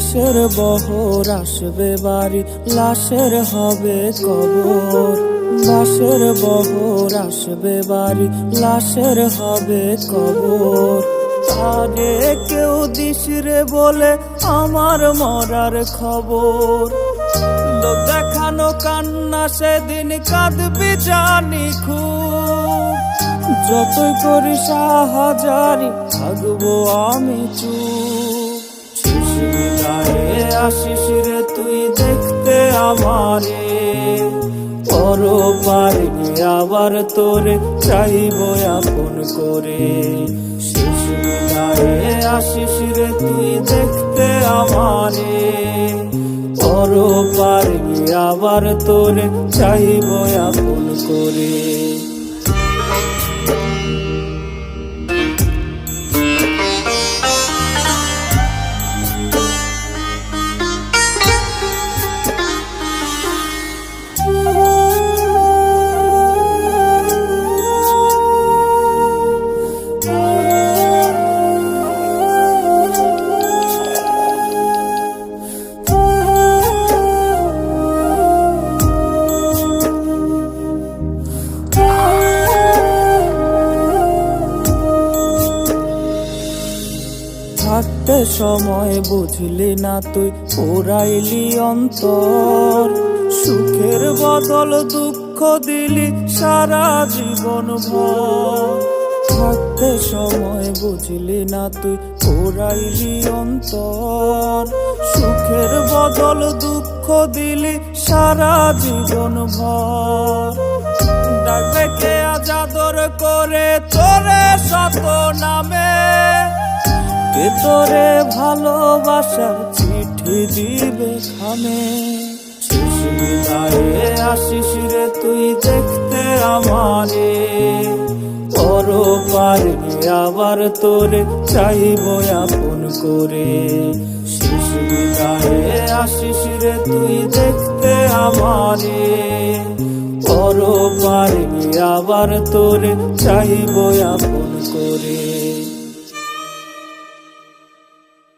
মাসের বহর আসবে বাড়ি, লাশের হবে কবর। মাসের বহর আসবে বাড়ি, লাশের হবে কবর। আগে কেউ দিস রে বলে আমার মরার খবর। লোক দেখানো কান্না সেদিন কাঁদবি জানি খুব। যতই করি সাহায্যারি থাকবো আমি চুপ। শেষ বিদায়ে আসিস রে তুই দেখতে আমারে, পরপারে আবার তোরে চাইব আপন করে। শেষ বিদায়ে আসিস রে তুই দেখতে আমারে, পরপারে আবার তোরে চাইব আপন করে। থাকতে সময় বুঝলি না তুই পুরাইলি অন্তর। সুখের বদল দুঃখ দিলি সারা জীবন ভর। থাকতে সময় বুঝলি না তুই পুরাইলি অন্তর। সুখের বদল দুঃখ দিলি সারা জীবন ভর। ডাকবে কে আজ আদর করে তোরে শত নামে, কে তোরে ভালোবাসার চিঠি দিবে খামে। শেষ বিদায়ে আসিস রে তুই দেখতে আমারে, পরপারে আবার তোরে চাইব আপন করে। শেষ বিদায়ে আসিস রে তুই দেখতে আমারে, পরপারে আবার তোরে চাইব আপন করে।